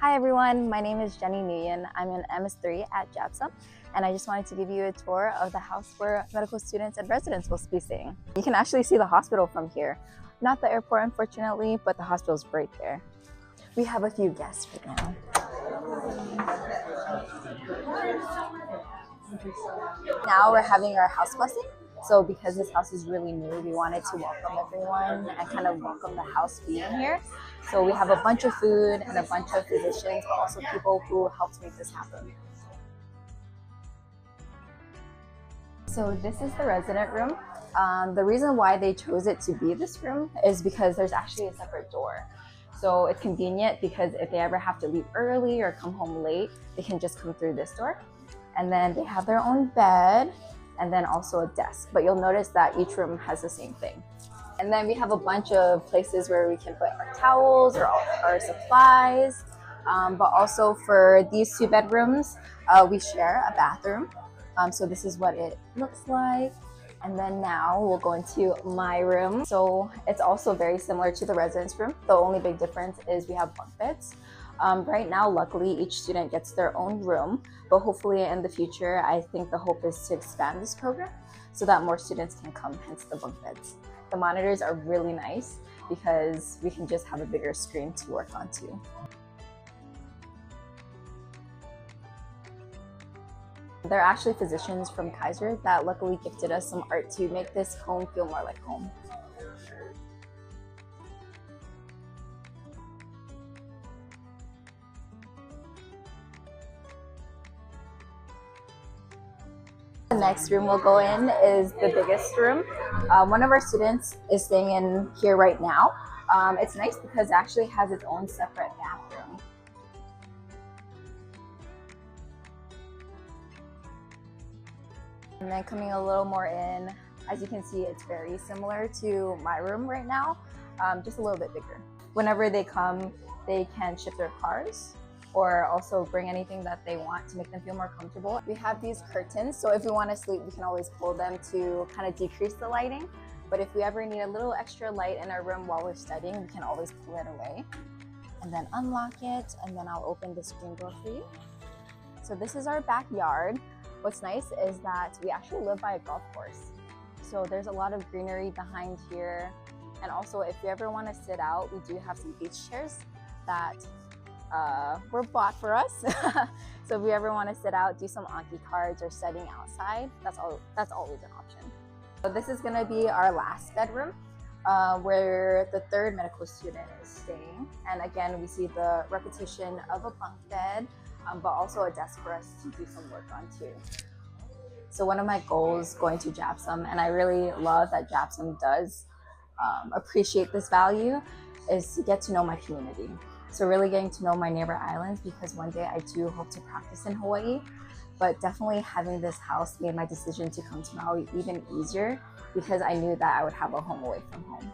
Hi everyone, my name is Jenny Nguyen. I'm an MS3 at JABSOM, and I just wanted to give you a tour of the house where medical students and residents will be staying. You can actually see the hospital from here. Not the airport, unfortunately, but the hospital's right there. We have a few guests right now. Now we're having our house blessing. So because this house is really new, we wanted to welcome everyone and kind of welcome the house being here. So we have a bunch of food and a bunch of physicians, but also people who helped make this happen. So this is the resident room. The reason why they chose it to be this room is because there's actually a separate door. So it's convenient because if they ever have to leave early or come home late, they can just come through this door. And then they have their own bed and then also a desk. But you'll notice that each room has the same thing. And then we have a bunch of places where we can put our towels or our supplies. But also for these two bedrooms, we share a bathroom. So this is what it looks like. And then now we'll go into my room. So it's also very similar to the residence room. The only big difference is we have bunk beds. Right now, luckily, each student gets their own room, but hopefully in the future, I think the hope is to expand this program so that more students can come, hence the bunk beds. The monitors are really nice because we can just have a bigger screen to work on too. They're actually physicians from Kaiser that luckily gifted us some art to make this home feel more like home. The next room we'll go in is the biggest room. One of our students is staying in here right now. It's nice because it actually has its own separate bathroom. And then coming a little more in, as you can see, it's very similar to my room right now, just a little bit bigger. Whenever they come, they can shift their cars or also bring anything that they want to make them feel more comfortable. We have these curtains, so if we want to sleep, we can always pull them to kind of decrease the lighting. But if we ever need a little extra light in our room while we're studying, we can always pull it away and then unlock it, and then I'll open the screen door for you. So this is our backyard. What's nice is that we actually live by a golf course. So there's a lot of greenery behind here. And also if you ever want to sit out, we do have some beach chairs that were bought for us. So if you ever want to sit out, do some Anki cards or studying outside, that's always an option. So this is going to be our last bedroom where the third medical student is staying. And again, we see the repetition of a bunk bed, but also a desk for us to do some work on too. So one of my goals going to JABSOM, and I really love that JABSOM does appreciate this value, is to get to know my community. So really getting to know my neighbor islands, because one day I do hope to practice in Hawaii, but definitely having this house made my decision to come to Maui even easier because I knew that I would have a home away from home.